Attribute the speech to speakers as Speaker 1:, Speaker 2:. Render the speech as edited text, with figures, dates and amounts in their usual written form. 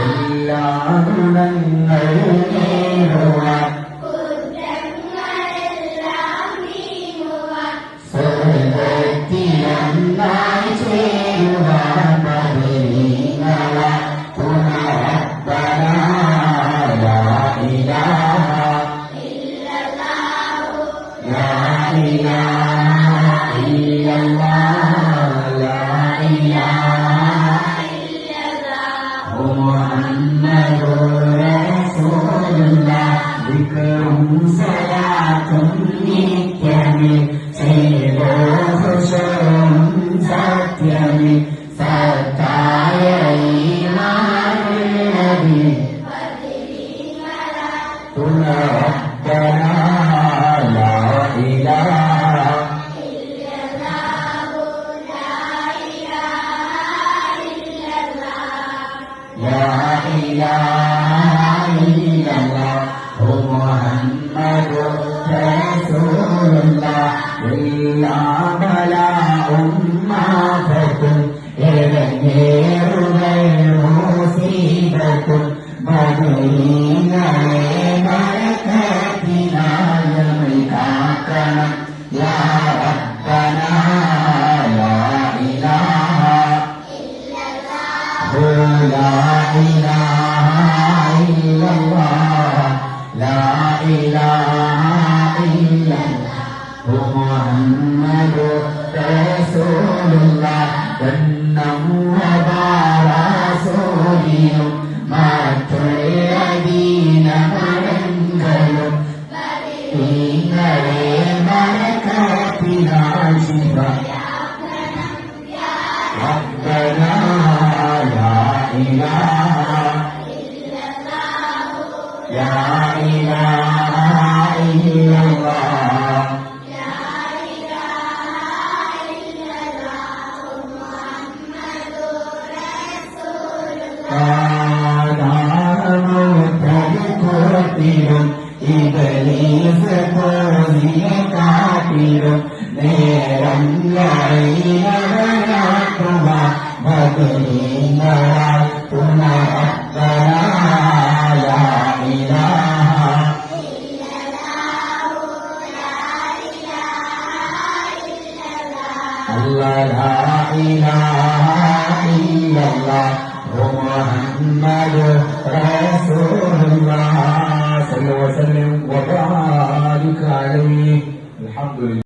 Speaker 1: എല്ലാ ഗുണങ്ങളും നേടുവാൻ സ്വർഗ്ഗത്തിലൊന്നായി ചേരുവാൻ ബദരീങ്ങളെ റബ്ബനാ ലാ ഇലാഹ ഇല്ലല്ലാഹു ലാ ഇലാഹ ഇല്ലല്ലാഹ് ലാ ഇലാഹ ഇല്ലല്ലാഹു മുഹമ്മദുർ റസൂലുള്ളാഹ് ദിക്റും സലാത്തും നിത്യമേ ചെയ്തോ ഹുശൂം സത്യമേ സത്തായ ഈമാനുള്ളവേ റബ്ബനാ ലാ ഇലാഹ ഇല്ലല്ലാഹു ലാ ഇലാഹ ഇല്ലല്ലാഹ് ലാ ഇലാഹ ഇല്ലല്ലാഹു മുഹമ്മദുർ റസൂലുള്ളാഹ് എല്ലാ ബലാഉം ആഫത്തും ഇടങ്ങേറുകൾ മുസീബത്തും ബദരീങ്ങളെ ബറകത്തിനാൽ നമ്മെ കാക്കണം യാ റബ്ബനാ ലാ ഇലാഹ ഇല്ലല്ലാഹു ലാ ഇലാഹ ഇല്ലല്ലാഹ് ലാ ഇലാഹ ഇല്ലല്ലാഹു മുഹമ്മദുർ റസൂലുള്ളാഹ് വന്നം വബാറസൂലിനും മറ്റുള്ള ദീനമരങ്ങളും നിങ്ങളെ ബറകത്തിനാൽ ശിഫ റബ്ബനാ ലാ ഇലാഹ ഇല്ലല്ലാഹു ലാ ഇലാഹ ഇല്ലല്ലാഹ് ും ഇബ്ലീസ് പോലിയെ കാട്ടിലും നേരം ലൈലവനാക്കുവാൻ ബദരീങ്ങളാൽ റബ്ബനാ ലാ ഇലാഹ ഇല്ലല്ലാഹു ലാ ഇലാഹ ഇല്ലല്ലാഹ് ലാ ഇലാഹ ഇല്ലല്ലാഹ് മുഹമ്മദുർ റസൂലുള്ളാഹ് صلى وسلم وبارك عليه الحمد لله